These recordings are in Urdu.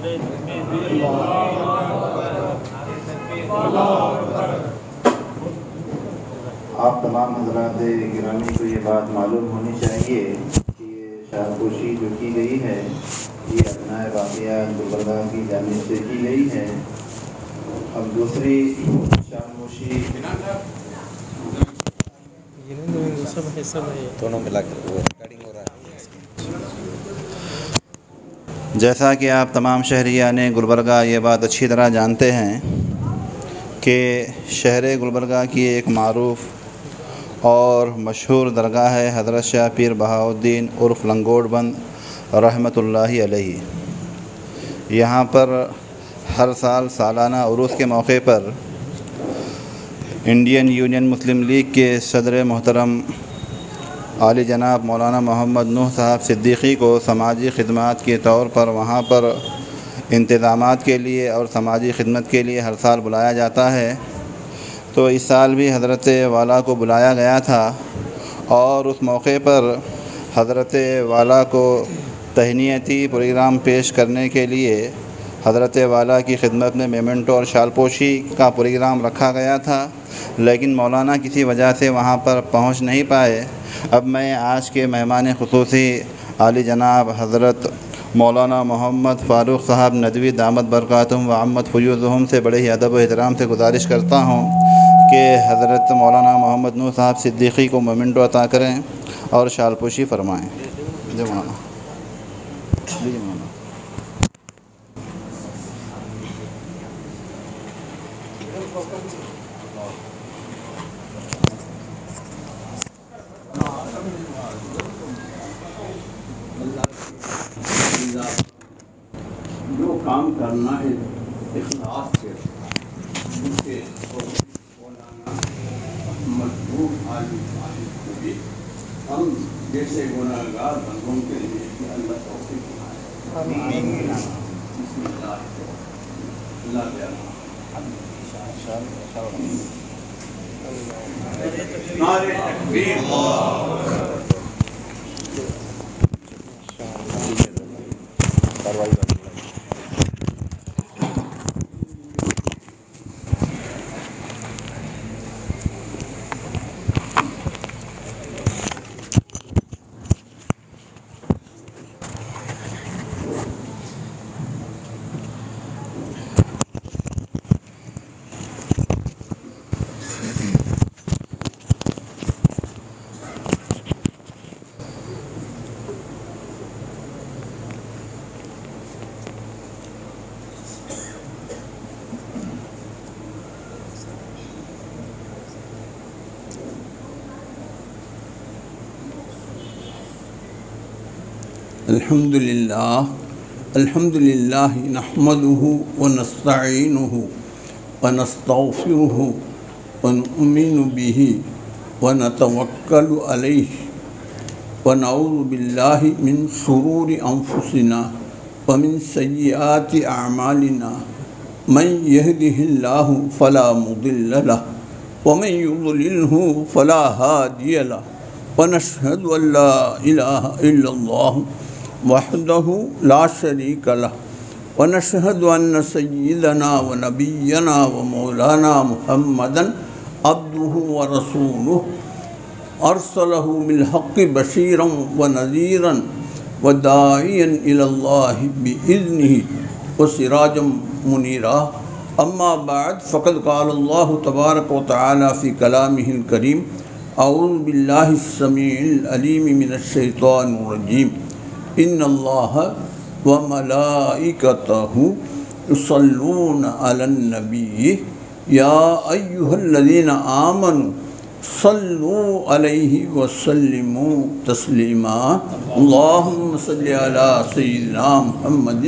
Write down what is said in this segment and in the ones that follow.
آپ تمام حضرات گرامی کو یہ بات معلوم ہونی چاہیے کہ یہ شاہپوشی جو کی گئی ہے یہ ابنائے باقیہ گلبرگہ کی جانب سے کی گئی ہے۔ اب دوسری شاہپوشی دونوں ملا کر وہ ریکارڈنگ ہو رہا ہے۔ جیسا کہ آپ تمام شہریان گلبرگہ یہ بات اچھی طرح جانتے ہیں کہ شہر گلبرگہ کی ایک معروف اور مشہور درگاہ ہے حضرت شاہ پیر بہاؤالدین عرف لنگوٹ بند رحمۃ اللہ علیہ۔ یہاں پر ہر سال سالانہ عرس کے موقع پر انڈین یونین مسلم لیگ کے صدر محترم عالی جناب مولانا محمد نوح صاحب صدیقی کو سماجی خدمات کے طور پر وہاں پر انتظامات کے لیے اور سماجی خدمت کے لیے ہر سال بلایا جاتا ہے۔ تو اس سال بھی حضرت والا کو بلایا گیا تھا اور اس موقع پر حضرت والا کو تہنیتی پروگرام پیش کرنے کے لیے حضرت والا کی خدمت میں میمنٹو اور شالپوشی کا پروگرام رکھا گیا تھا، لیکن مولانا کسی وجہ سے وہاں پر پہنچ نہیں پائے۔ اب میں آج کے مہمان خصوصی عالی جناب حضرت مولانا محمد فاروق صاحب ندوی دامت برکاتہم و عمت فیوضہم سے بڑے ہی ادب و احترام سے گزارش کرتا ہوں کہ حضرت مولانا محمد نوح صاحب صدیقی کو مومنٹو عطا کریں اور شالپوشی فرمائیں۔ جی مولانا۔ جی مولانا۔ جو کام کرنا ہے اخلاص سے اسے مولانا مضبوط عالم کو بھی ہم جیسے گناہگار بندوں کے لیے کہ اللہ توفیق دلائے۔ بسم اللہ اللہ نعرے تکبیر الحمد للہ نحمده ونستعینه ونستغفره ونؤمن به ونتوکل علیہ ونعوذ باللہ من شرور انفسنا ومن سیئات اعمالنا من يهده اللہ فلا مضل له ومن يضلله فلا هادی له ونشهد ان لا الہ الا اللہ وحدہ لا شریک لہ ونشہد ان سیدنا ونبینا ومولانا محمدا عبدہ ورسولہ ارسلہ بالحق بشیرا ونذیرا وداعیا الی اللہ بإذنہ وسراجا منیرا۔ اما بعد فقد قال اللہ تبارک وتعالی فی کلامہ الکریم اعوذ باللہ السمیع العلیم من الشیطان الرجیم ان اللہ وملائکتہ یصلون علی النبی یا ایہا الذین آمنوا صلوا علیہ وسلموا تسلیما اللہم صلی علی سیدنا محمد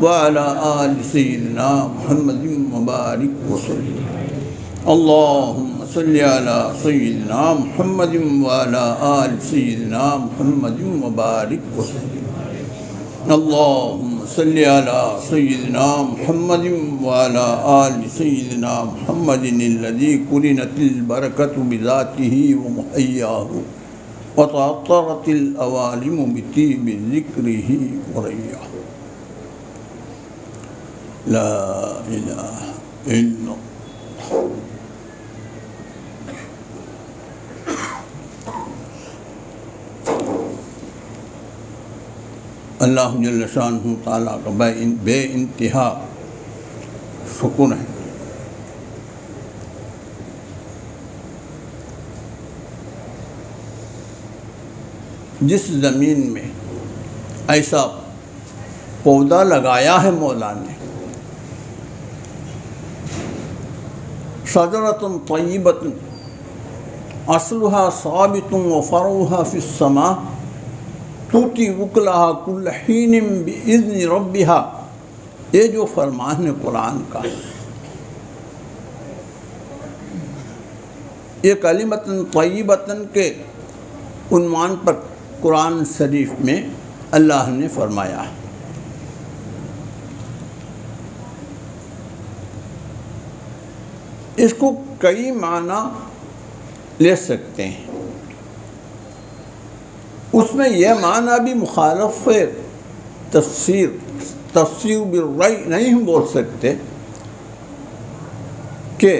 وعلی آل سیدنا محمد مبارک وسلم اللہم صلی علی سیدنا محمد وعلی آل سیدنا محمد مبارک وسلم اللہم صلی علی سیدنا محمد وعلی آل سیدنا محمد الذی قرنت البرکۃ بذاتہ ومحیاہ وتعطرت العوالم بطیب ذکرہ وریاہ۔ لا الہ الا اللہ جل شانہ تعالیٰ کا بے انتہا شکر ہے۔ جس زمین میں ایسا پودا لگایا ہے مولا نے، شجرۃ طیبۃ اصلها ثابت وفرعها فی السماء تؤتی اکلہا کل حین بإذن ربہا، یہ جو فرمان ہے قرآن کا، یہ کلمۃ طیبۃ کے عنوان پر قرآن شریف میں اللہ نے فرمایا ہے۔ اس کو کئی معنی لے سکتے ہیں، اس میں یہ معنی بھی مخالف تفسیر بالرأی نہیں بول سکتے کہ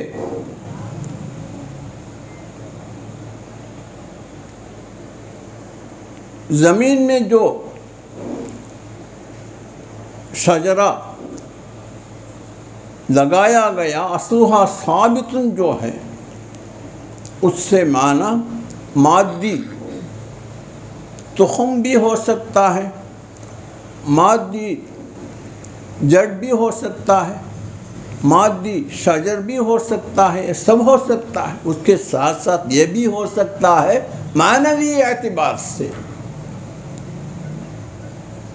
زمین میں جو شجرہ لگایا گیا اصلھا ثابت جو ہے، اس سے معنی مادی تخم بھی ہو سکتا ہے، مادی جڑ بھی ہو سکتا ہے، مادی شجر بھی ہو سکتا ہے، یہ سب ہو سکتا ہے۔ اس کے ساتھ ساتھ یہ بھی ہو سکتا ہے معنوی اعتبار سے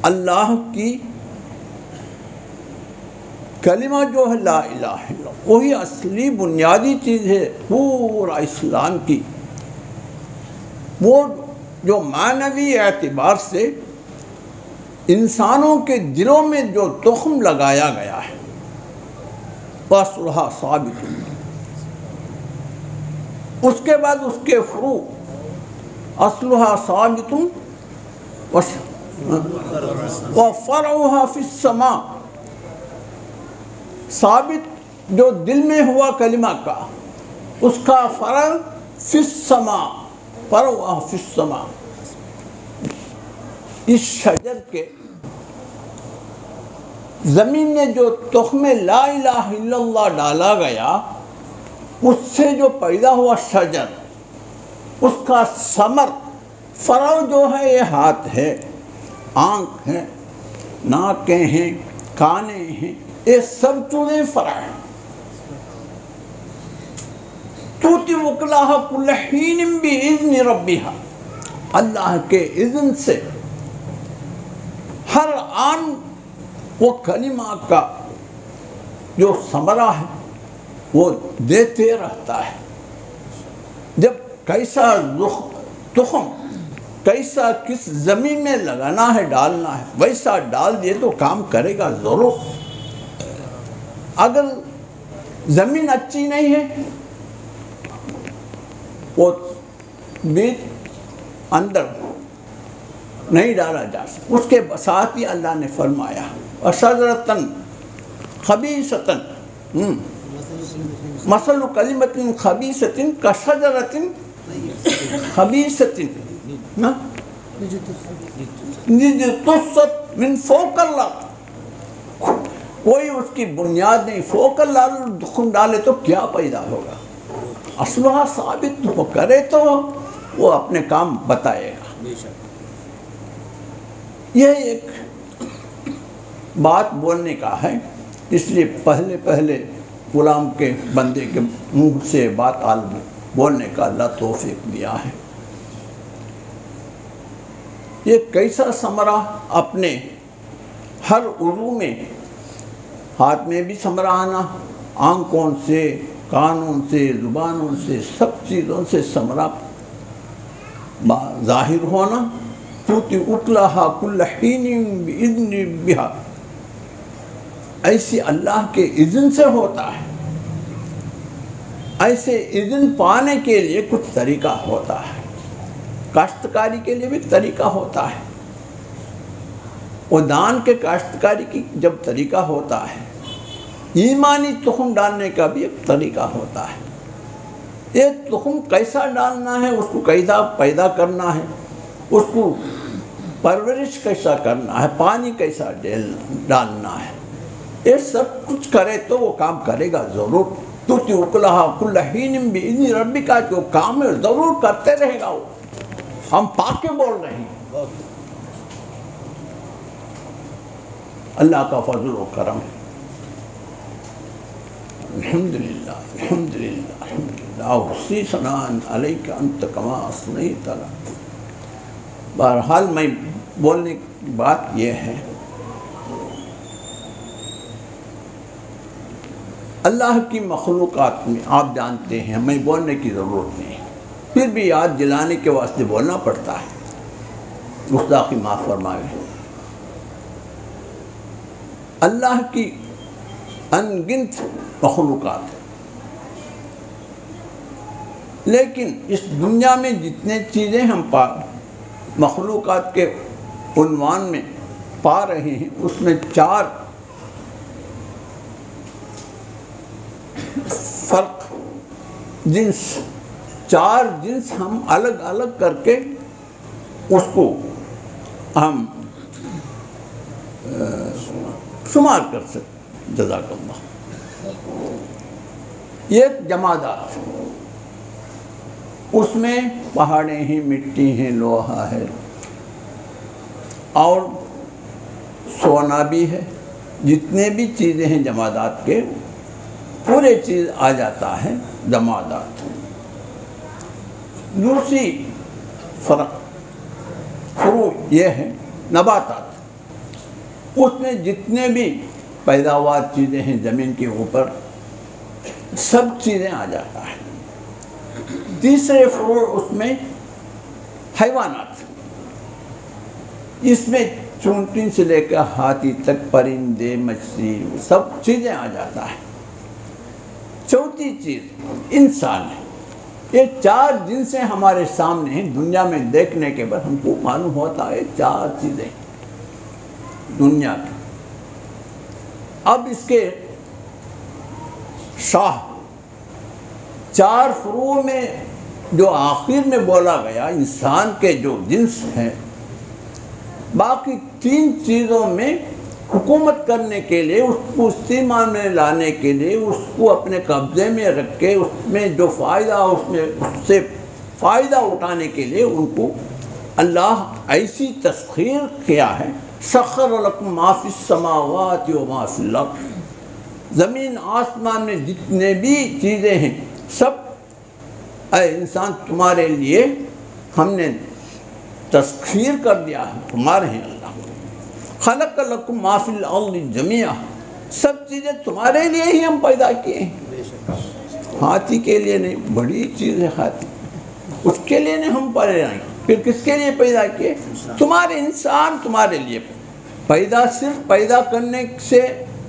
اللہ کی کلمہ جو ہے لا الہ الا اللہ، وہی اصلی بنیادی چیز ہے پورا اسلام کی، وہ جو معنوی اعتبار سے انسانوں کے دلوں میں جو تخم لگایا گیا ہے، وَأَصْلُهَا ثَابِتٌ، اس کے بعد اس کے فروع أَصْلُهَا ثَابِتٌ وَفَرْعُهَا فِي السَّمَاءِ، ثابت جو دل میں ہوا کلمہ کا، اس کا فرع فی السماء، فرعها فی السماء، اس شجر کے زمین میں جو تخم لا الہ الا اللہ ڈالا گیا، اس سے جو پیدا ہوا شجر، اس کا ثمر فرع جو ہے یہ ہاتھ ہے، آنکھ ہے، ناکیں ہیں، کانے ہیں، یہ سب چیزیں فرع ہیں۔ تؤتی اکلہا کل حین بإذن ربہا، اللہ کے اذن سے ہر آن وہ کلمہ کا جو ثمرہ ہے وہ دیتے رہتا ہے۔ جب کیسا تخم کیسا کس زمین میں لگانا ہے، ڈالنا ہے، ویسا ڈال دیے تو کام کرے گا ضرور۔ اگر زمین اچھی نہیں ہے، وہ بیج اندر نہیں ڈالا جا سکتا۔ اس کے ساتھ ہی اللہ نے فرمایا وَشَجَرَةً خَبِيثَةً، مَثَلُ كَلِمَةٍ خَبِيثَةٍ كَشَجَرَةٍ خَبِيثَةٍ اجْتُثَّتْ مِنْ فَوْقِ الْأَرْضِ، کوئی اس کی بنیاد نہیں، فوق الارض تخم ڈالے تو کیا پیدا ہوگا؟ اصلھا ثابت وہ کرے تو وہ اپنے کام بتائے گا۔ یہ ایک بات بولنے کا ہے، اس لیے پہلے غلام کے بندے کے منہ سے بات بولنے کا اللہ توفیق دیا ہے۔ یہ کیسا ثمرہ اپنے ہر عضو میں، ہاتھ میں بھی ثمرہ آنا، آنکھوں سے، کانوں سے، زبانوں سے، سب چیزوں سے ثمرہ ظاہر ہونا۔ تؤتی اکلہا کل حین بإذن ربہا، ایسے اللہ کے اذن سے ہوتا ہے۔ ایسے اذن پانے کے لیے کچھ طریقہ ہوتا ہے، کاشتکاری کے لیے بھی طریقہ ہوتا ہے۔ وہ دان کے کاشتکاری کی جب طریقہ ہوتا ہے ایمانی تخم ڈالنے کا بھی ایک طریقہ ہوتا ہے. یہ تخم کیسا ڈالنا ہے، اس کو کیسا پیدا کرنا ہے، اس کو پرورش کیسا کرنا ہے، پانی کیسا ڈالنا ہے، یہ سب کچھ کرے تو وہ کام کرے گا ضرور. تُؤْتِي أُكُلَهَا كُلَّ حِينٍ بِإِذْنِ رَبِّكَ، جو کام ہے ضرور کرتے رہے گا. وہ ہم پاک کے بول رہے ہیں. اللہ کا فضل و کرم ہے. الحمدللہ الحمدللہ الحمدللہ احصی ثناء علیک انت کما اثنیت علی. بہرحال میں بولنے کی بات یہ ہے، اللہ کی مخلوقات میں آپ جانتے ہیں، ہمیں بولنے کی ضرورت نہیں، پھر بھی یاد دلانے کے واسطے بولنا پڑتا ہے. گستاخی معاف فرمائے. اللہ کی ان گنت مخلوقات ہیں، لیکن اس دنیا میں جتنے چیزیں ہم مخلوقات کے عنوان میں پا رہے ہیں، اس میں 4 فرق جنس، 4 جنس ہم الگ الگ کر کے اس کو ہم شمار کر سکتے. جزاک اللہ. ایک جمادات، اس میں پہاڑیں ہیں، مٹی ہیں، لوہا ہے اور سونا بھی ہے. جتنے بھی چیزیں ہیں جمادات کے، پورے چیز آ جاتا ہے جمادات. دوسری فروع یہ ہے نباتات. اس میں جتنے بھی پیداوار چیزیں ہیں زمین کے اوپر، سب چیزیں آ جاتا ہے. تیسرے فروع اس میں حیوانات. اس میں چونٹی سے لے کر ہاتھی تک، پرندے، مچھلی، سب چیزیں آ جاتا ہے. چوتھی چیز انسان ہے. یہ 4 جنسیں ہمارے سامنے ہیں. دنیا میں دیکھنے کے بعد ہم کو معلوم ہوتا ہے 4 چیزیں دنیا کی. اب اس کے شاہ 4 فروع میں جو آخر میں بولا گیا انسان کے جو جنس ہیں، باقی 3 چیزوں میں حکومت کرنے کے لیے، اس کو استعمال میں لانے کے لیے، اس کو اپنے قبضے میں رکھ کے اس میں جو فائدہ، اس سے فائدہ اٹھانے کے لیے ان کو اللہ ایسی تسخیر کیا ہے. سخر لکم ما فی السماوات و ما فی الارض. زمین آسمان میں جتنے بھی چیزیں ہیں سب اے انسان تمہارے لیے ہم نے تسخیر کر دیا ہے، تمہارے ہیں. اللہ خلق لکم ما فی الارض جمیعا. سب چیزیں تمہارے لیے ہی ہم پیدا کیے ہیں. ہاتھی کے لیے نہیں، بڑی چیز ہے ہاتھی، اس کے لیے نہیں ہم پیدا ہیں. پھر کس کے لیے پیدا کیے؟ تمہارے انسان تمہارے لیے پیدا. صرف پیدا کرنے سے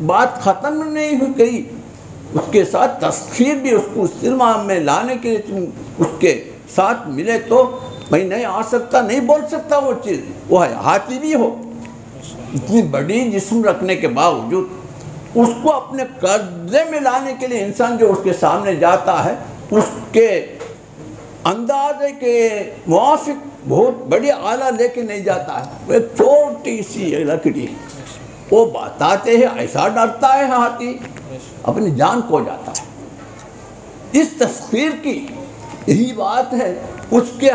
بات ختم نہیں ہوئی گئی، اس کے ساتھ تسخیر بھی، اس کو استعمال میں لانے کے لیے تم اس کے ساتھ ملے تو میں نہیں آ سکتا، نہیں بول سکتا وہ چیز. وہ ہاتھی بھی ہو، اتنی بڑی جسم رکھنے کے باوجود اس کو اپنے قبضے میں لانے کے لیے انسان جو اس کے سامنے جاتا ہے، اس کے اندازے کے موافق بہت بڑی آلہ لے کے نہیں جاتا ہے. وہ ایک چھوٹی سی لکڑی، وہ بتاتے ہیں ایسا ڈرتا ہے ہاتھی، اپنی جان کھو جاتا ہے. اس تسخیر کی یہی بات ہے. اس کے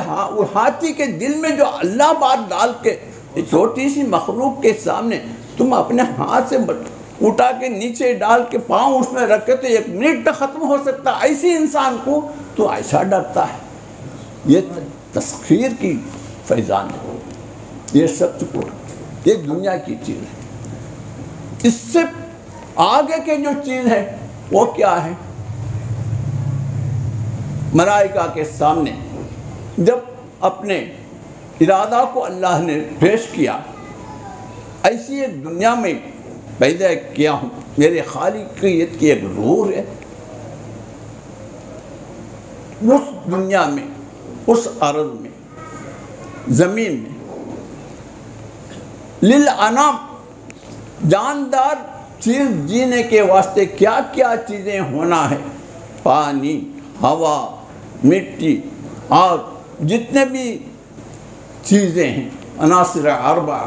ہاتھی کے دل میں جو اللہ بات ڈال کے چھوٹی سی مخلوق کے سامنے تم اپنے ہاتھ سے اٹھا کے نیچے ڈال کے پاؤں اس میں رکھے تو 1 منٹ تک ختم ہو سکتا. ایسی انسان کو تو ایسا ڈرتا ہے. یہ تسخیر کی فیضان ہے. یہ سب چکر، یہ دنیا کی چیز ہے. اس سے آگے کے جو چیز ہے وہ کیا ہے؟ ملائکہ کے سامنے جب اپنے ارادہ کو اللہ نے پیش کیا، ایسی ایک دنیا میں پیدا کیا ہوں، میرے خالقیت کی ایک ظہور ہے. اس دنیا میں، اس ارض میں، زمین میں للانام، جاندار چیز جینے کے واسطے کیا کیا چیزیں ہونا ہے، پانی، ہوا، مٹی، آگ، جتنے بھی چیزیں ہیں عناصر اربعہ،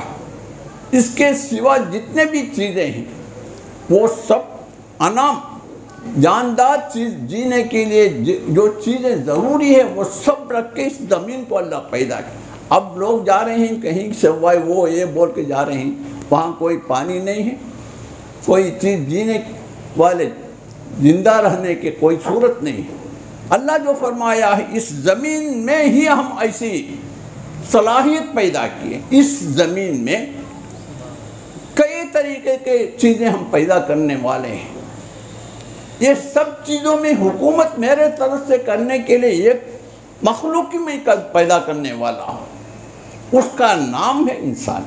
اس کے سوا جتنے بھی چیزیں ہیں وہ سب انام جاندار چیز جینے کے لیے جو چیزیں ضروری ہے وہ سب رکھ کے اس زمین کو اللہ پیدا کیا۔ اب لوگ جا رہے ہیں کہیں سوائے وہ یہ بول کے جا رہے ہیں وہاں کوئی پانی نہیں ہے، کوئی چیز جینے والے زندہ رہنے کے کوئی صورت نہیں ہے۔ اللہ جو فرمایا ہے اس زمین میں ہی ہم ایسی صلاحیت پیدا کی ہے، اس زمین میں کئی طریقے کے چیزیں ہم پیدا کرنے والے ہیں۔ یہ سب چیزوں میں حکومت میرے طرف سے کرنے کے لیے ایک مخلوق میں پیدا کرنے والا ہوں، اس کا نام ہے انسان۔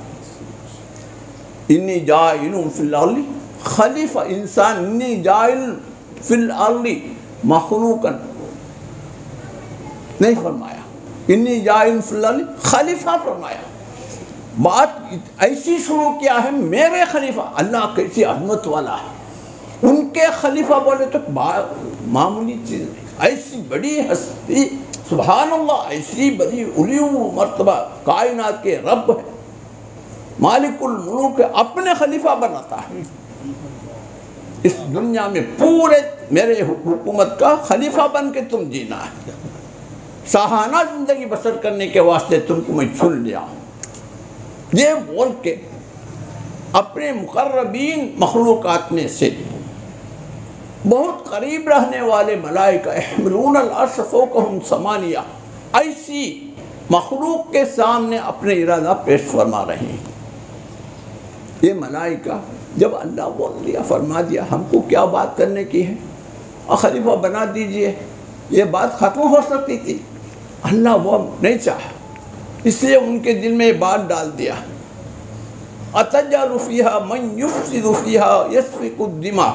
انی جاعل فی الارض خلیفہ، انسان، انی جاعل فی الارض مخلوقا نہیں فرمایا، انی جاعل فی الارض خلیفہ فرمایا۔ بات ایسی شروع کیا ہے، میرے خلیفہ، اللہ کیسی عظمت والا ہے، ان کے خلیفہ بولے تو معمولی چیز نہیں، ایسی بڑی ہستی، سبحان اللہ، ایسی بڑی علیو مرتبہ کائنات کے رب ہے، مالک الملوک ہے، اپنے خلیفہ بناتا ہے اس دنیا میں، پورے میرے حکومت کا خلیفہ بن کے تم جینا ہے، شاہانہ زندگی بسر کرنے کے واسطے تم کو میں چن لیا ہوں۔ یہ بول کے اپنے مقربین مخلوقات میں سے بہت قریب رہنے والے ملائکہ احملون العرش فوقہم ثمانیہ، ایسی مخلوق کے سامنے اپنے ارادہ پیش فرما رہے ہیں۔ یہ ملائکہ جب اللہ بول دیا، فرما دیا ہم کو کیا بات کرنے کی ہے، اور خلیفہ بنا دیجئے، یہ بات ختم ہو سکتی تھی، اللہ وہ نہیں چاہا، اس لیے ان کے دل میں یہ بات ڈال دیا، اتجعل فیہا من یفسد فیہا یسفک الدماء،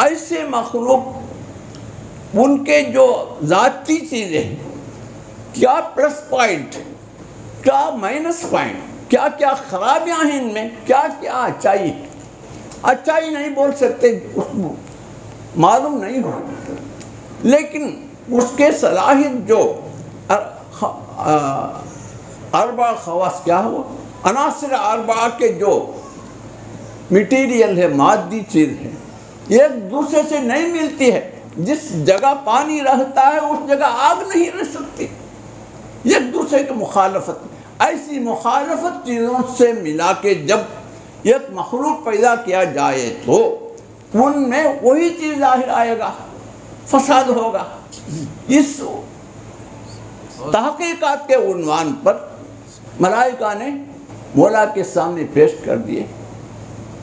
ایسے مخلوق ان کے جو ذاتی چیزیں ہیں، کیا پلس پوائنٹ، کیا مائنس پوائنٹ، کیا کیا خرابیاں ہیں ان میں، کیا کیا اچائی، اچائی نہیں بول سکتے، اس کو معلوم نہیں ہو، لیکن اس کے صلاحیت جو اربع خواص کیا ہو، عناصر اربعہ کے جو میٹیریل ہے، مادی چیز ہے، ایک دوسرے سے نہیں ملتی ہے، جس جگہ پانی رہتا ہے اس جگہ آگ نہیں رہ سکتی، ایک دوسرے کی مخالفت، ایسی مخالفت چیزوں سے ملا کے جب ایک مخلوق پیدا کیا جائے تو ان میں وہی چیز ظاہر آئے گا، فساد ہوگا۔ اس تحقیقات کے عنوان پر ملائکہ نے مولا کے سامنے پیش کر دیے،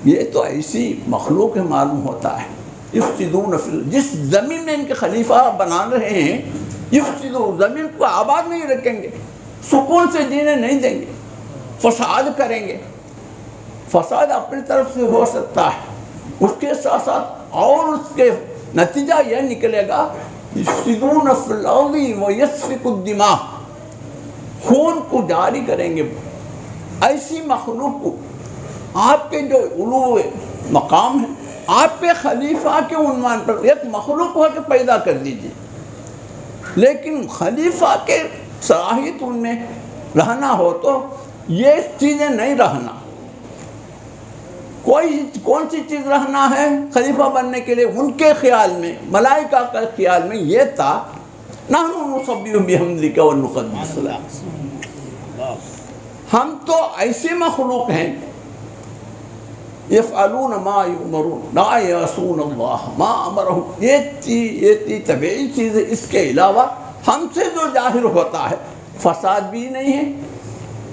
یہ تو ایسی مخلوق ہے، معلوم ہوتا ہے، یفسدون فی جس زمین میں ان کے خلیفہ بنا رہے ہیں، یفسدون زمین کو آباد نہیں رکھیں گے، سکون سے جینے نہیں دیں گے، فساد کریں گے۔ فساد اپنی طرف سے ہو سکتا ہے، اس کے ساتھ ساتھ اور اس کے نتیجہ یہ نکلے گا، یفسدون فی الارض ویسفک الدماء، خون کو جاری کریں گے۔ ایسی مخلوق کو آپ کے جو علو مقام ہے، آپ کے خلیفہ کے عنوان پر ایک مخلوق ہو کے پیدا کر دیجئے، لیکن خلیفہ کے صلاحیت ان میں رہنا ہو تو یہ چیزیں نہیں رہنا۔ کون سی چیز رہنا ہے خلیفہ بننے کے لیے؟ ان کے خیال میں، ملائکہ کا خیال میں یہ تھا، نحن نسبح بحمدک ونقدس لک، ہم تو ایسے مخلوق ہیں، یفعلون ما یؤمرون لا یعصون اللہ ما امرهم، یہ طبیعی چیز ہے۔ اس کے علاوہ ہم سے جو ظاہر ہوتا ہے، فساد بھی نہیں ہے،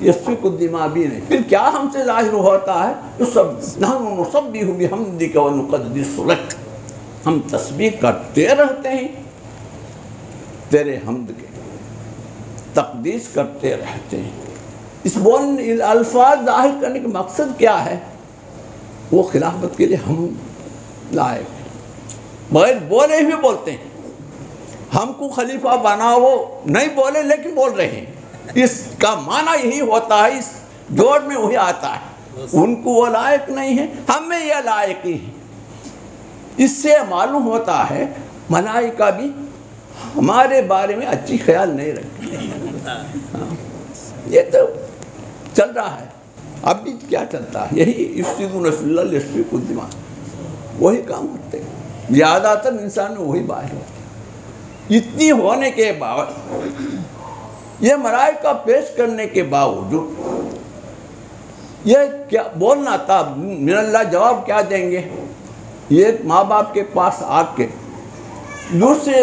یسفک الدماء بھی نہیں، پھر کیا ہم سے ظاہر ہوتا ہے؟ نحن نسبح بحمدک ونقدس لک، ہم تسبیح کرتے رہتے ہیں تیرے حمد کے، تقدیس کرتے رہتے ہیں۔ اس الفاظ ظاہر کرنے کا مقصد کیا ہے؟ وہ خلافت کے لیے ہم لائق ہیں، بغیر بولے ہوئے بولتے ہیں، ہم کو خلیفہ بناؤ نہیں بولے لیکن بول رہے ہیں، اس کا معنی یہی ہوتا ہے، اس جوڑ میں وہی آتا ہے، ان کو وہ لائق نہیں ہے، ہمیں یہ لائق ہی ہے۔ اس سے معلوم ہوتا ہے ملائکہ بھی ہمارے بارے میں اچھی خیال نہیں رکھتے۔ یہ تو چل رہا ہے، اب بھی کیا چلتا ہے؟ یہی یفسدون فی الارض یسفکون الدماء، وہی کام کرتے ہیں زیادہ تر انسان میں، وہی بات ہے۔ اتنی ہونے کے بعد، یہ ملائکہ پیش کرنے کے باوجود یہ کیا بولنا تھا؟ من اللہ جواب کیا دیں گے؟ یہ ماں باپ کے پاس آ کے دوسرے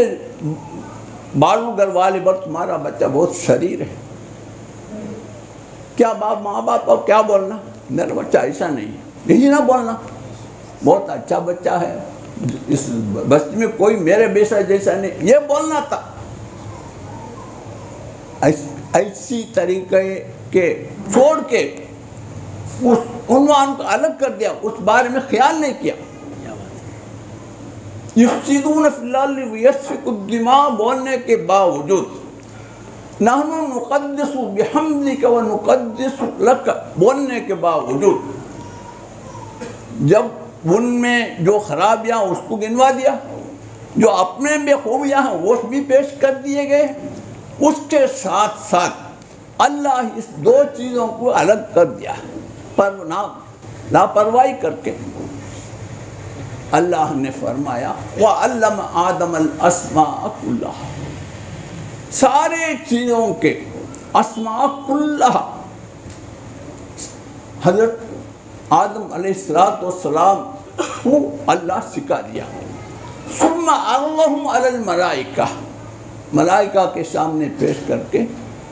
بالو گھر والے پر تمہارا بچہ بہت شریر ہے، کیا ماں باپ کو کیا بولنا؟ میرا بچہ ایسا نہیں ہے، یہی نہ بولنا بہت اچھا بچہ ہے، اس بستی میں کوئی میرے بیسا جیسا نہیں، یہ بولنا تھا۔ ایسی طریقے کے چھوڑ کے اس عنوان کو الگ کر دیا، اس بارے میں خیال نہیں کیا۔ یفسدون فی الارض ویسفکون الدماء بولنے کے باوجود، نحن نقدس بحمدک ونقدس لک بولنے کے باوجود، جب ان میں جو خرابیاں اس کو گنوا دیا، جو اپنے میں خوبیاں ہیں وہ بھی پیش کر دیے گئے، اس کے ساتھ ساتھ اللہ اس دو چیزوں کو الگ کر دیا، پر لاپرواہی کر کے اللہ نے فرمایا وَعَلَّمَ آدَمَ الْأَسْمَاءَ كُلَّهَا، سارے چیزوں کے اسماء کلھا حضرت آدم علیہ السلام کو اللہ سکھا دیا۔ ثُمَّ عَرَّضَهُمْ عَلَى الْمَلَائِكَةِ، ملائکہ کے سامنے پیش کر کے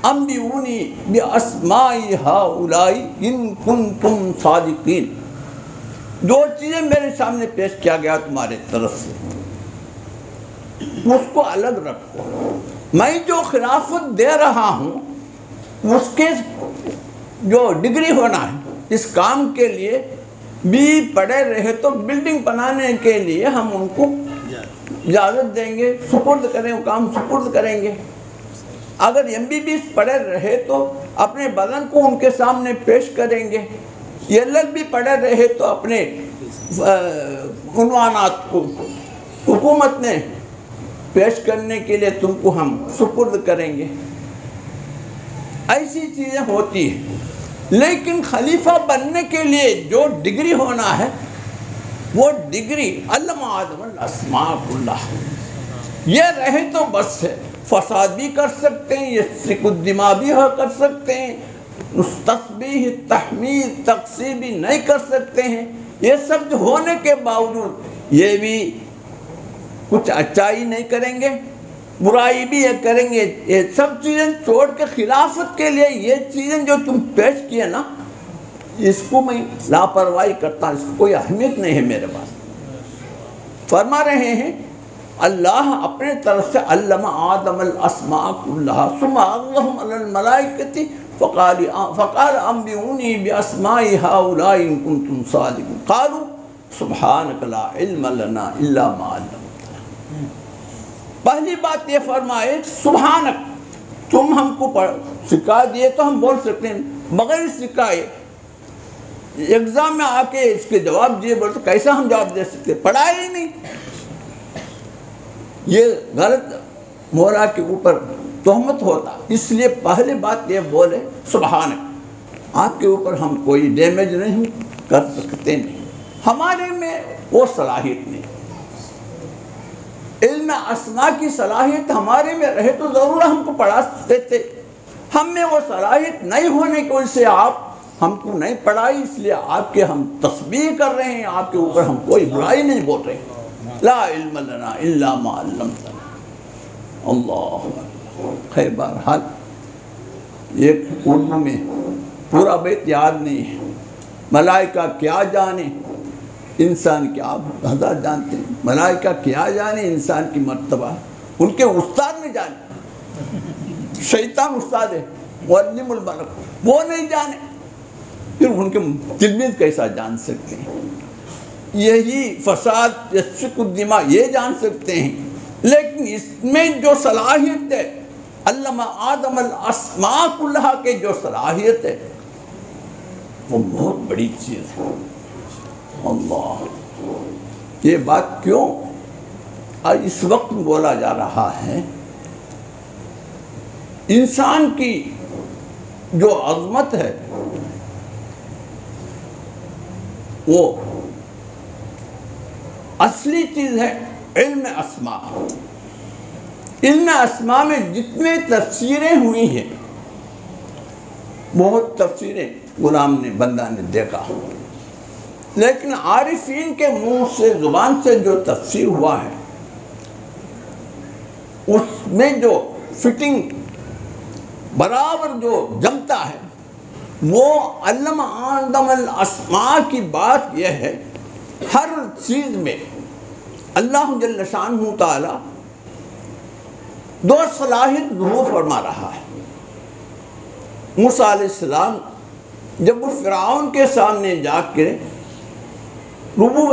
انبئونی بِأَسْمَاءِ هَؤُلَاءِ إِن كُنتُمْ صَادِقِينَ، دو چیزیں میرے سامنے پیش کیا گیا تمہارے طرف سے، اس کو الگ رکھو، میں جو خلافت دے رہا ہوں اس کے جو ڈگری ہونا ہے، اس کام کے لیے بھی پڑے رہے تو بلڈنگ بنانے کے لیے ہم ان کو اجازت دیں گے، سپرد کریں، کام سپرد کریں گے۔ اگر MBBS پڑھے رہے تو اپنے بدن کو ان کے سامنے پیش کریں گے، LL بھی پڑھے رہے تو اپنے عنوانات کو حکومت نے پیش کرنے کے لیے تم کو ہم سپرد کریں گے۔ ایسی چیزیں ہوتی ہیں، لیکن خلیفہ بننے کے لیے جو ڈگری ہونا ہے وہ ڈگری علم آدم الاسماء کلھا، یہ رہے تو بس ہے، فساد بھی کر سکتے ہیں، یہ سفک الدماء بھی کر سکتے ہیں، تسبیح تحمید تقسیم بھی نہیں کر سکتے ہیں۔ یہ سب ہونے کے باوجود یہ بھی کچھ اچائی نہیں کریں گے، برائی بھی یہ کریں گے، یہ سب چیزیں چھوڑ کے خلافت کے لیے یہ چیزیں جو تم پیش کیے نا، اس کو میں لاپرواہی کرتا ہوں، اس کو کوئی اہمیت نہیں ہے میرے پاس۔ فرما رہے ہیں اللہ اپنے طرف سے علم آدم الاسماء کلھا ثم عرضهم علی الملائکۃ فقال انبئونی باسماء هؤلاء ان کنتم صادقین قالوا سبحانک لا علم لنا الا ما علمتنا۔ پہلی بات یہ فرمائے سبحانک، تم ہم کو سکھا دیے تو ہم بول سکتے ہیں، بغیر سکھائے ایگزام میں آ کے اس کے جواب دیے بولتے کیسا ہم جواب دے سکتے؟ پڑھا ہی نہیں۔ یہ غلط مولا کے اوپر تہمت ہوتا، اس لیے پہلے بات یہ بولے سبحانک، آپ کے اوپر ہم کوئی ڈیمیج نہیں کر سکتے، نہیں، ہمارے میں وہ صلاحیت نہیں۔ علم اسماء کی صلاحیت ہمارے میں رہے تو ضرور ہم کو پڑھا سکتے تھے، ہم میں وہ صلاحیت نہیں ہونے کی وجہ سے آپ ہم کو نہیں پڑھائی، اس لیے آپ کے ہم تسبیح کر رہے ہیں، آپ کے اوپر ہم کوئی برائی نہیں بول رہے ہیں۔ لا علم لنا الا ما علمتنا۔ اللہ خیر، بہرحال ایک اردو میں پورا بیت یاد نہیں ہے، ملائکہ کیا جانے انسان کیا حضرات جانتے ہیں، ملائکہ کیا جانے انسان کی مرتبہ، ان کے استاد نہیں جانے، شیطان استاد ہے، معلم الملک، وہ نہیں جانے، پھر ان کے تلمید کیسا جان سکتے ہیں؟ یہی فساد یسفک الدماء یہ جان سکتے ہیں، لیکن اس میں جو صلاحیت ہے علم آدم الاسماء کلھا کے جو صلاحیت ہے وہ بہت بڑی چیز ہے۔ اللہ، یہ بات کیوں اس وقت بولا جا رہا ہے؟ انسان کی جو عظمت ہے وہ اصلی چیز ہے علم اسماء۔ علم اسماء میں جتنے تفسیریں ہوئی ہیں، بہت تفسیریں غلام نے، بندہ نے دیکھا، لیکن عارفین کے منہ سے، زبان سے جو تفسیر ہوا ہے، اس میں جو فٹنگ برابر جو جمتا ہے، وہ علم آدم الاسماء کی بات یہ ہے، ہر چیز میں اللہ جل شانہ تعالی دو صلاحیت ظہور فرما رہا ہے۔ موسیٰ علیہ السلام جب وہ فرعون کے سامنے جا کے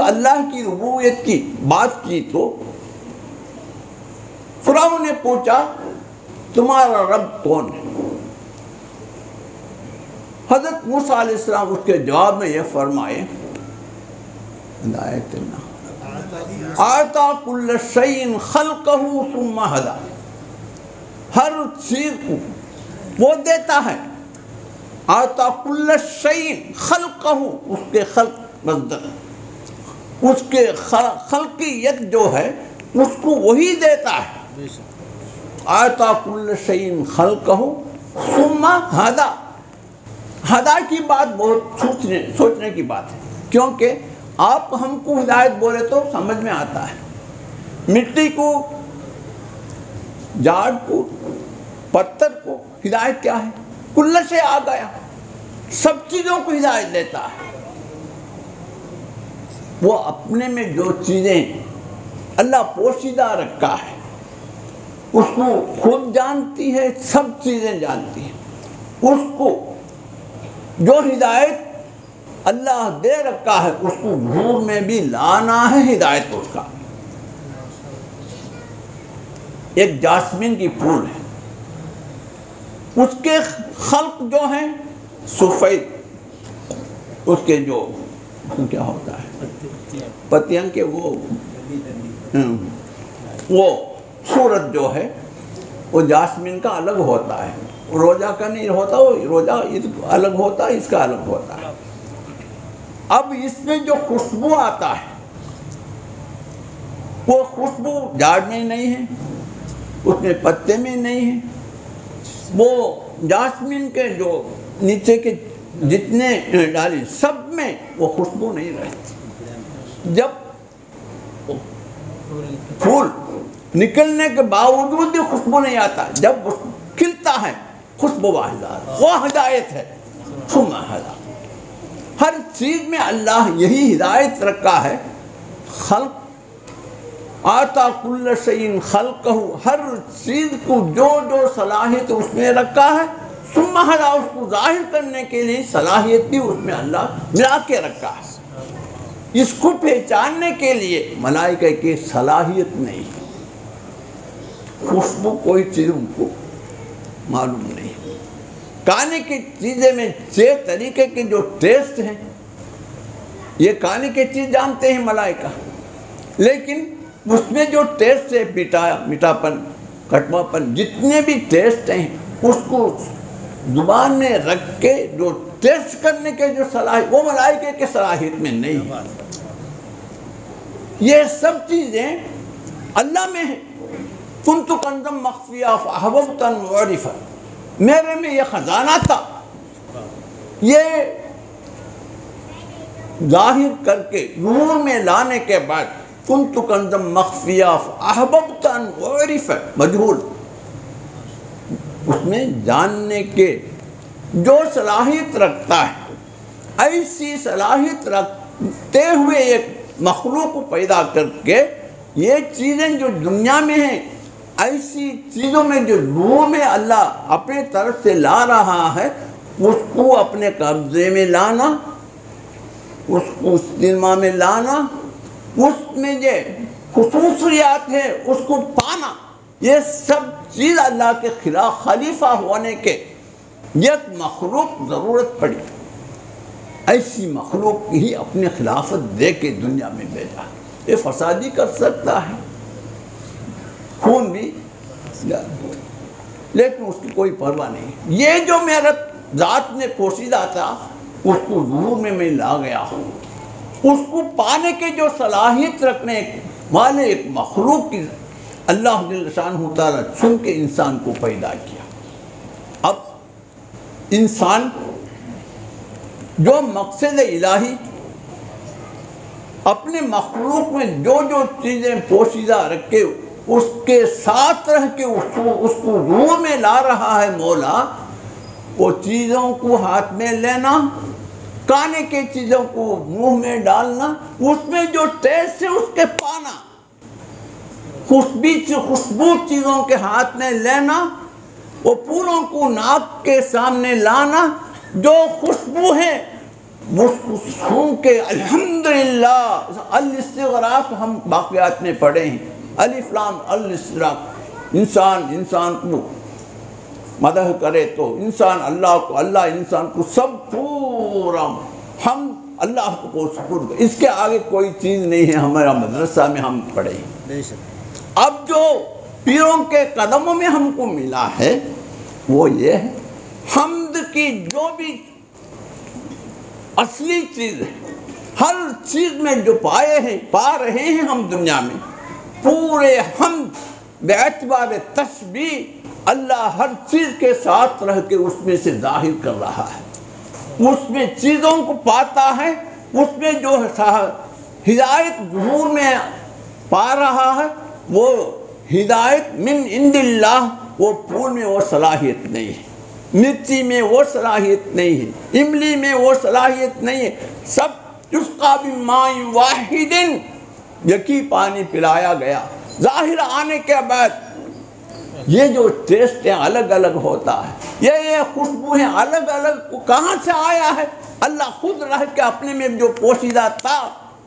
اللہ کی ربوبیت کی بات کی تو فرعون نے پوچھا تمہارا رب کون ہے؟ حضرت موسیٰ علیہ السلام اس کے جواب میں یہ فرمائے، آتا کل شیء خلقہ ثم ہدا، ہر چیز کو وہ دیتا ہے، آتا کل شیء خلقہ، اس کے خلق مصدر، اس کے خلقیت جو ہے اس کو وہی دیتا ہے۔ آتا کل شیء خلقہ ثم ہدا، ہدا کی بات بہت سوچنے کی بات ہے، کیونکہ آپ ہم کو ہدایت بولے تو سمجھ میں آتا ہے، مٹی کو، جاڑ کو، پتھر کو ہدایت کیا ہے؟ کل سے آ گیا، سب چیزوں کو ہدایت دیتا ہے۔ وہ اپنے میں جو چیزیں اللہ پوشیدہ رکھا ہے اس کو خود جانتی ہے، سب چیزیں جانتی ہیں، اس کو جو ہدایت اللہ دے رکھا ہے اس کو نور میں بھی لانا ہے، ہدایت اس کا۔ ایک جاسمین کی پھول ہے، اس کے خلق جو ہیں سفید، اس کے جو کیا ہوتا ہے پتیاں کے وہ صورت جو ہے وہ جاسمین کا الگ ہوتا ہے، روزہ کا نہیں ہوتا، وہ روزہ الگ ہوتا ہے، اس کا الگ ہوتا ہے۔ اب اس میں جو خوشبو آتا ہے وہ خوشبو جاڑ میں نہیں ہے، اس میں پتے میں نہیں ہے، وہ جاسمین کے جو نیچے کے جتنے ڈالی سب میں وہ خوشبو نہیں رہتی۔ جب پھول نکلنے کے باوجود بھی خوشبو نہیں آتا، جب کھلتا ہے خوشبو واحد، وہ ہدایت ہے۔ ثم ہدا، ہر چیز میں اللہ یہی ہدایت رکھا ہے۔ خلق، آتا کل شیء خلقہ، ہر چیز کو جو جو صلاحیت اس میں رکھا ہے، ثم ہدا، اس کو ظاہر کرنے کے لیے صلاحیت بھی اس میں اللہ ملا کے رکھا ہے۔ اس کو پہچاننے کے لیے ملائکہ کی صلاحیت نہیں، خوشبو کوئی چیز ان کو معلوم نہیں۔ کھانے کی چیزیں میں 6 طریقے کے جو ٹیسٹ ہیں، یہ کھانے کی چیز جانتے ہیں ملائکہ، لیکن اس میں جو ٹیسٹ ہے، میٹھاپن، کھٹواپن، جتنے بھی ٹیسٹ ہیں اس کو زبان میں رکھ کے جو ٹیسٹ کرنے کے جو صلاحیت، وہ ملائکہ کے صلاحیت میں نہیں۔ یہ سب چیزیں اللہ میں ہیں۔ کنت کنزا مخفیہ فاحببت ان اعرف، میرے میں یہ خزانہ تھا، یہ ظاہر کر کے نور میں لانے کے بعد کنت کنزا مخفیہ فاحببت ان اعرف، مجہول، اس میں جاننے کے جو صلاحیت رکھتا ہے، ایسی صلاحیت رکھتے ہوئے ایک مخلوق کو پیدا کر کے یہ چیزیں جو دنیا میں ہیں، ایسی چیزوں میں جو نور میں اللہ اپنے طرف سے لا رہا ہے، اس کو اپنے قبضے میں لانا، اس کو استعمال میں لانا، اس میں جو خصوصیات ہے اس کو پانا، یہ سب چیز اللہ کے خلاف خلیفہ ہونے کے ایک مخلوق ضرورت پڑی۔ ایسی مخلوق ہی اپنی خلافت دے کے دنیا میں بھیجا. یہ فسادی کر سکتا ہے، خون بھی، لیکن اس کی کوئی پرواہ نہیں. یہ جو میرا ذات نے پوشیدہ تھا اس کو ظہور میں لا گیا ہوں. اس کو پانے کے جو صلاحیت رکھنے والے ایک مخلوق کی اللہ جل شانہ تعالیٰ چن کے انسان کو پیدا کیا. اب انسان جو مقصد الہی اپنے مخلوق میں جو جو چیزیں پوشیدہ رکھ کے اس کے ساتھ رہ کے اس کو ظہور میں لا رہا ہے مولا، وہ چیزوں کو ہاتھ میں لینا، کھانے کے چیزوں کو منہ میں ڈالنا، اس میں جو ٹیسٹ ہے اس کے پانا، خوشبو چیزوں کے ہاتھ میں لینا، وہ پھولوں کو ناک کے سامنے لانا، جو خوشبو ہے اس کو سن کے الحمدللہ. الاستغراق ہم باقیات میں پڑھے ہیں، الف لام الاستغراق. انسان کو مدح کرے تو انسان اللہ کو، اللہ انسان کو، سب پورا ہم اللہ کو سپرد. اس کے آگے کوئی چیز نہیں ہے. ہمارا مدرسہ میں ہم پڑھے ہیں. اب جو پیروں کے قدموں میں ہم کو ملا ہے وہ یہ ہے حمد کی جو بھی اصلی چیز ہے، ہر چیز میں جو پا رہے ہیں ہم دنیا میں، پورے حمد بے اعتبار تشبیہ اللہ ہر چیز کے ساتھ رہ کے اس میں سے ظاہر کر رہا ہے. اس میں چیزوں کو پاتا ہے، اس میں جو ہدایت ظہور میں پا رہا ہے وہ ہدایت من عند اللہ. وہ پھول میں وہ صلاحیت نہیں ہے، مرچی میں وہ صلاحیت نہیں ہے، املی میں وہ صلاحیت نہیں ہے. سب یسقیٰ بماء واحد، یکی پانی پلایا گیا. ظاہر آنے کے بعد یہ جو ٹیسٹ الگ الگ ہوتا ہے، یہ خوشبو ہے الگ الگ، کہاں سے آیا ہے؟ اللہ خود رہ کے اپنے میں جو پوشیدہ تھا.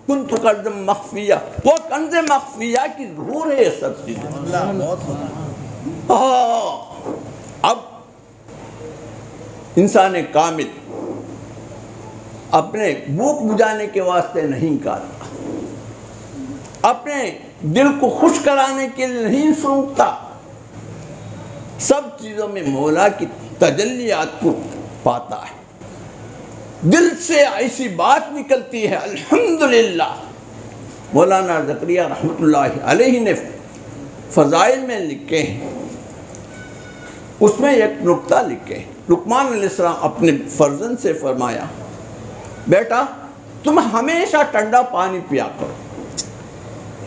کنت کنز مخفیہ، وہ کنز مخفیہ کی ظہور ہے. یہ سب چیزیں اب انسان کامل اپنے بھوک بجھانے کے واسطے نہیں کھاتا، اپنے دل کو خوش کرانے کے لیے نہیں سونگتا. سب چیزوں میں مولا کی تجلیات کو پاتا ہے. دل سے ایسی بات نکلتی ہے الحمدللہ. مولانا زکریا رحمۃ اللہ علیہ نے فضائل میں لکھے ہیں، اس میں ایک نقطہ لکھے. لقمان علیہ السلام اپنے فرزند سے فرمایا، بیٹا تم ہمیشہ ٹھنڈا پانی پیا کرو.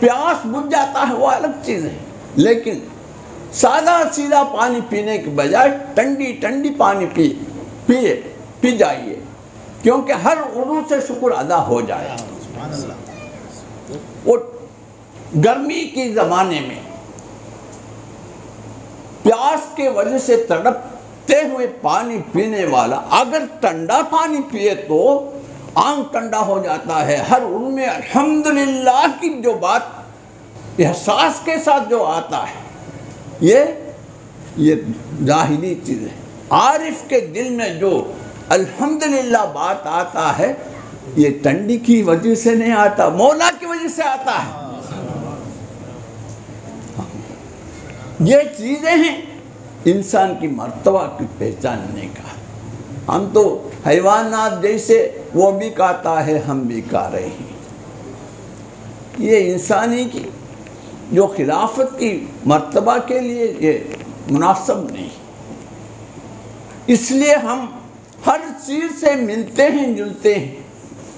پیاس بجھ جاتا ہے وہ الگ چیز ہے، لیکن سادہ سیدھا پانی پینے کے بجائے ٹھنڈی پانی پی جائیے، کیونکہ ہر عضو سے شکر ادا ہو جائے. وہ گرمی کی زمانے میں پیاس کے وجہ سے تڑپتے ہوئے پانی پینے والا اگر ٹھنڈا پانی پیے تو آنکھ ٹھنڈا ہو جاتا ہے. ہر ان میں الحمدللہ کی جو بات احساس کے ساتھ جو آتا ہے یہ ظاہری چیز ہے. عارف کے دل میں جو الحمدللہ بات آتا ہے یہ ٹھنڈی کی وجہ سے نہیں آتا، مولا کی وجہ سے آتا ہے. یہ چیزیں ہیں انسان کی مرتبہ کی پہچاننے کا. ہم تو حیوانات جیسے وہ بھی کھاتا ہے، ہم بھی کھا رہے ہیں. یہ انسانی کی جو خلافت کی مرتبہ کے لیے یہ مناسب نہیں. اس لیے ہم ہر چیز سے ملتے ہیں جلتے ہیں،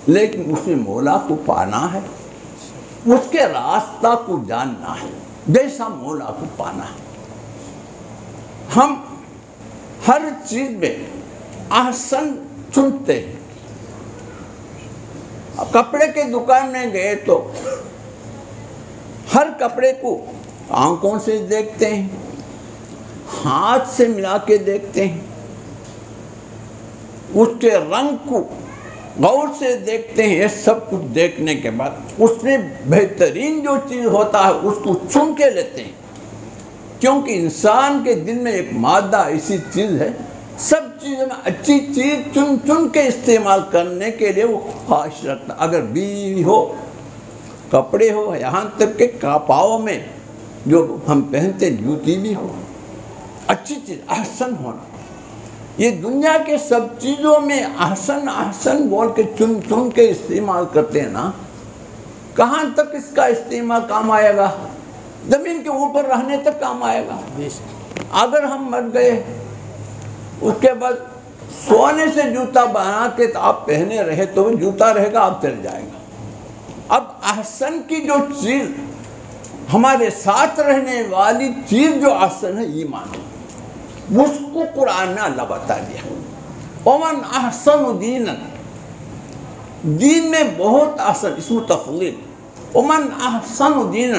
لیکن اس میں مولا کو پانا ہے، اس کے راستہ کو جاننا ہے، جیسا مولا کو پانا ہے. ہم ہر چیز میں احسن چنتے ہیں. کپڑے کے دکان میں گئے تو ہر کپڑے کو آنکھوں سے دیکھتے ہیں، ہاتھ سے ملا کے دیکھتے ہیں، اس کے رنگ کو غور سے دیکھتے ہیں. یہ سب کچھ دیکھنے کے بعد اس میں بہترین جو چیز ہوتا ہے اس کو چن کے لیتے ہیں. کیونکہ انسان کے دل میں ایک مادہ ایسی چیز ہے سب چیزوں میں اچھی چیز چن چن کے استعمال کرنے کے لیے وہ خواہش رکھتا. اگر بیوی ہو، کپڑے ہو، یہاں تک کہ پاؤں میں جو ہم پہنتے جوتی بھی ہو، اچھی چیز احسن ہونا. یہ دنیا کے سب چیزوں میں احسن احسن بول کے چن چن کے استعمال کرتے ہیں نا. کہاں تک اس کا استعمال کام آئے گا؟ زمین کے اوپر رہنے تک کام آئے گا. اگر ہم مر گئے اس کے بعد سونے سے جوتا بنا کے آپ پہنے رہے تو وہ جوتا رہے گا، آپ چل جائے گا. اب احسن کی جو چیز ہمارے ساتھ رہنے والی چیز جو احسن ہے ایمان، اس کو قرآن میں اللہ بتا دیا. ومن احسن دینا، دین میں بہت احسن اسم تفضیل. ومن احسن دینا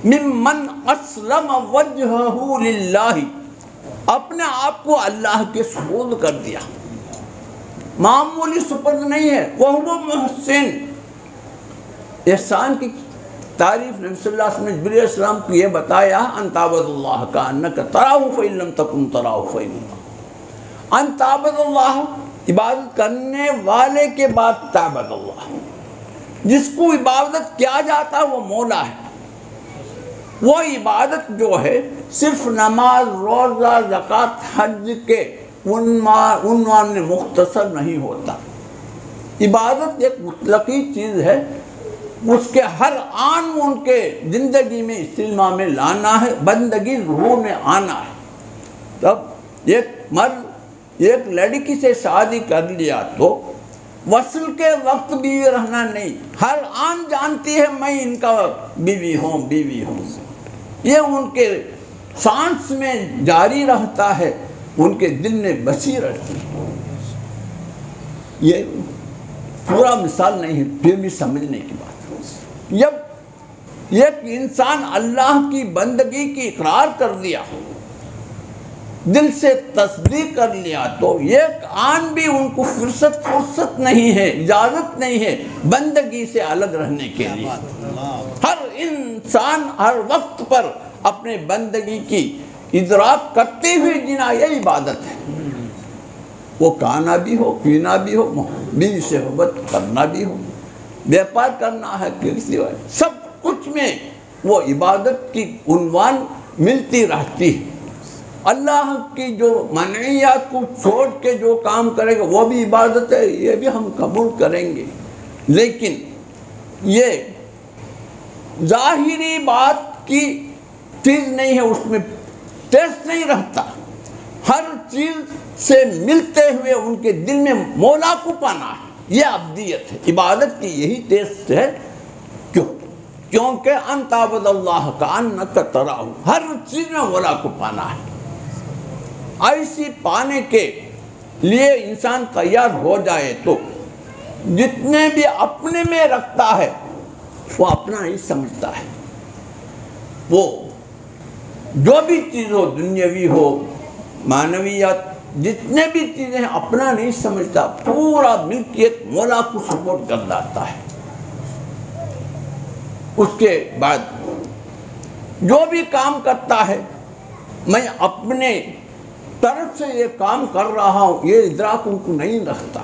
ممن اسلم وجہہ للہ، اپنے آپ کو اللہ کے سپرد کر دیا. معمولی سپرد نہیں ہے. وہو محسن، احسان کی تعریف نبی صلی اللہ علیہ وسلم نے جبریل علیہ السلام کو یہ بتایا، ان تعبد اللہ کأنک تراہ فإن لم تکن تراہ فإنہ. ان تعبد اللہ، عبادت کرنے والے کے بعد تعبد اللہ، جس کو عبادت کیا جاتا ہے وہ مولا ہے. وہ عبادت جو ہے صرف نماز، روزہ، زکوٰۃ، حج کے عنوان میں مختصر نہیں ہوتا. عبادت ایک مطلقی چیز ہے، اس کے ہر آن ان کے زندگی میں استعمال میں لانا ہے، بندگی ظہور میں آنا ہے. تب ایک مرد ایک لڑکی سے شادی کر لیا تو وصل کے وقت بیوی رہنا نہیں، ہر آن جانتی ہے میں ان کا بیوی ہوں بیوی ہوں. یہ ان کے سانس میں جاری رہتا ہے، ان کے دل میں بسی رہتی ہے. یہ پورا مثال نہیں ہے، پھر بھی سمجھنے کی بات. جب ایک انسان اللہ کی بندگی کی اقرار کر دیا، دل سے تصدیق کر لیا، تو ایک آن بھی ان کو فرصت نہیں ہے، اجازت نہیں ہے بندگی سے الگ رہنے کے لیے. ہر انسان ہر وقت پر اپنے بندگی کی ادراک کرتے ہوئے جینا یہ عبادت ہے. وہ کھانا بھی ہو، پینا بھی ہو، بیوی سے محبت کرنا بھی ہو، بیپار کرنا ہے، کسی سب کچھ میں وہ عبادت کی عنوان ملتی رہتی ہے. اللہ کی جو منعیات کو چھوڑ کے جو کام کرے گا وہ بھی عبادت ہے، یہ بھی ہم قبول کریں گے. لیکن یہ ظاہری بات کی چیز نہیں ہے، اس میں ٹیسٹ نہیں رہتا. ہر چیز سے ملتے ہوئے ان کے دل میں مولا کو پانا ہے، یہ عبدیت ہے. عبادت کی یہی ٹیسٹ ہے. کیونکہ ان تعبد اللہ کأنک تراہ، ہر چیز میں مولا کو پانا ہے. ایسی پانے کے لیے انسان تیار ہو جائے تو جتنے بھی اپنے میں رکھتا ہے وہ اپنا ہی سمجھتا ہے. وہ جو بھی چیز ہو، دنیاوی ہو، معنویات، جتنے بھی چیزیں اپنا نہیں سمجھتا، پورا ملکیت مولا کو سپورٹ کر دیتا ہے. اس کے بعد جو بھی کام کرتا ہے میں اپنے طرف سے یہ کام کر رہا ہوں، یہ ادراک ان کو نہیں رکھتا.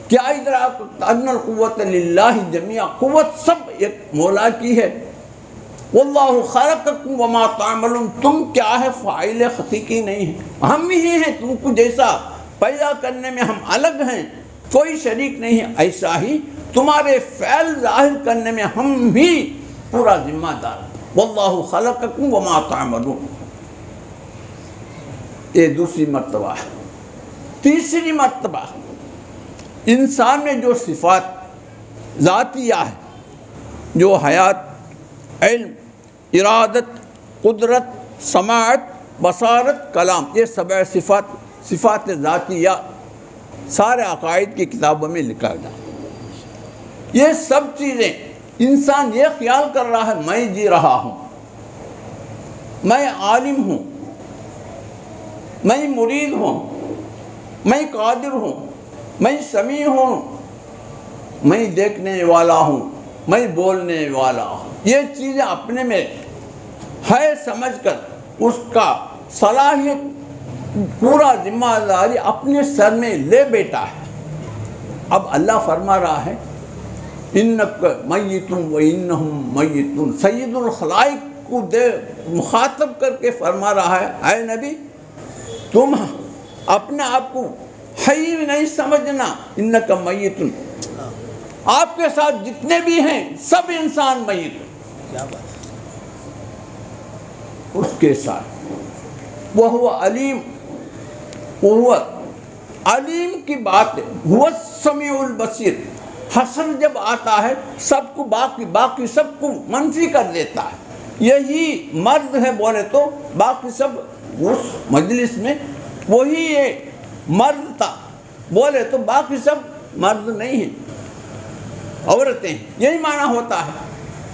کیا ادراک؟ ان القوت للہ جمیعا، قوت سب ایک مولا کی ہے. واللہ خلقکم وما تعملون، تم کیا ہے فاعل حقیقی نہیں ہے، ہم ہی ہیں. تم کو جیسا پیدا کرنے میں ہم الگ ہیں، کوئی شریک نہیں ہے، ایسا ہی تمہارے فعل ظاہر کرنے میں ہم ہی پورا ذمہ دار. واللہ خلقکم وما تعملون، یہ دوسری مرتبہ ہے. تیسری مرتبہ انسان میں جو صفات ذاتیہ ہے، جو حیات، علم، ارادت، قدرت، سماعت، بصارت، کلام، یہ سبع صفات ذاتیہ سارے عقائد کی کتابوں میں لکھا گیا. یہ سب چیزیں انسان یہ خیال کر رہا ہے میں جی رہا ہوں، میں عالم ہوں، میں مرید ہوں، میں قادر ہوں، میں سمیع ہوں، میں دیکھنے والا ہوں، میں بولنے والا ہوں. یہ چیزیں اپنے میں ہے سمجھ کر اس کا صلاحیت پورا ذمہ داری اپنے سر میں لے بیٹھا ہے۔ اب اللہ فرما رہا ہے انک میتون و انہم میتون، سید الخلائق کو مخاطب کر کے فرما رہا ہے اے نبی تم اپنے آپ کو حی نہیں سمجھنا، انک میتون، آپ کے ساتھ جتنے بھی ہیں سب انسان میت ہیں۔ اس کے ساتھ وہ علیم، وہ علیم کی بات ہے، وہ سمیع البصیر، حسن جب آتا ہے سب کو باقی سب کو منفی کر دیتا ہے۔ یہی مرد ہے بولے تو باقی سب اس مجلس میں وہی مرد تھا بولے تو باقی سب مرد نہیں ہیں، عورتیں ہیں، یہی معنی ہوتا ہے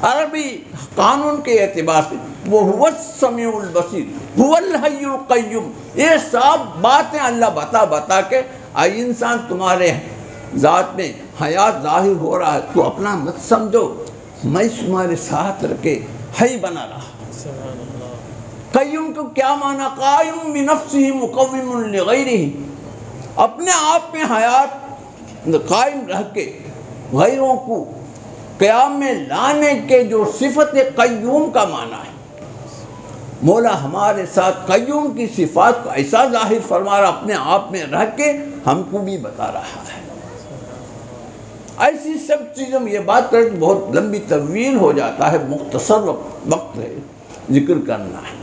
عربی قانون کے اعتبار سے۔ وہ هو السمیع البصیر، هو الحی القیوم، یہ سب باتیں اللہ بتا کے اے انسان تمہارے ذات میں حیات ظاہر ہو رہا ہے، تو اپنا مت سمجھو، میں تمہارے ساتھ رکھے حی بنا رہا۔ قیوم کو کیا معنی؟ قائم بنفسہ مقوم لغیرہ، اپنے آپ میں حیات قائم رہ کے غیروں کو قیام میں لانے کے جو صفت قیوم کا معنی ہے۔ مولا ہمارے ساتھ قیوم کی صفات کو ایسا ظاہر فرما رہا، اپنے آپ میں رہ کے ہم کو بھی بتا رہا ہے۔ ایسی سب چیزوں میں یہ بات کریں تو بہت لمبی طویل ہو جاتا ہے، مختصر وقت ہے ذکر کرنا ہے۔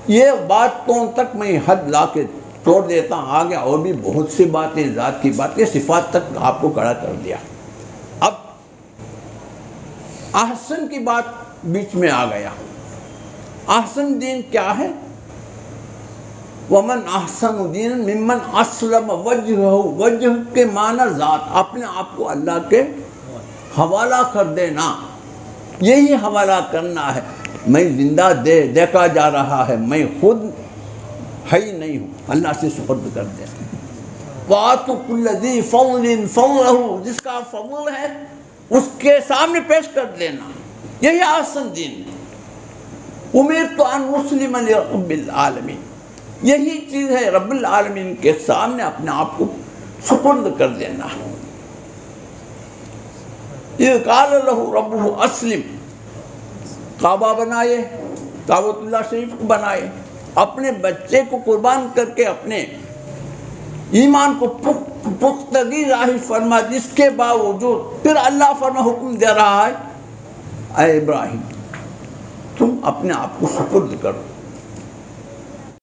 یہ باتوں تک میں حد لا کے توڑ دیتا ہوں، آگے اور بھی بہت سی باتیں، ذات کی باتیں، صفات تک آپ کو کھڑا کر دیا۔ اب احسن کی بات بیچ میں آ گیا۔ احسن دین کیا ہے؟ ومن احسن دین ممن اسلم وجہہ، وجہ کے معنی ذات، اپنے آپ کو اللہ کے حوالہ کر دینا، یہی حوالہ کرنا ہے۔ میں زندہ دیکھا جا رہا ہے، میں خود حی نہیں ہوں، اللہ سے سپرد کر دے۔ وَآتُوا كُلَّ ذِي فَضْلٍ فَضْلَهُ، جس کا فضل ہے اس کے سامنے پیش کر دینا، یہی احسن دین ہے۔ اُمِرْتُ أَنْ أُسْلِمَ لِرَبِّ الْعَالَمِينَ، یہی چیز ہے رب العالمین کے سامنے اپنے آپ کو سپرد کر دینا۔ اِذْ قَالَ لَهُ رَبُّهُ أَسْلِمْ، کعبہ بنائے، کعبۃ اللہ شریف کو بنائے، اپنے بچے کو قربان کر کے اپنے ایمان کو پختگی ظاہر فرما، جس کے باوجود پھر اللہ فرما حکم دے رہا ہے اے ابراہیم تم اپنے آپ کو سپرد کرو۔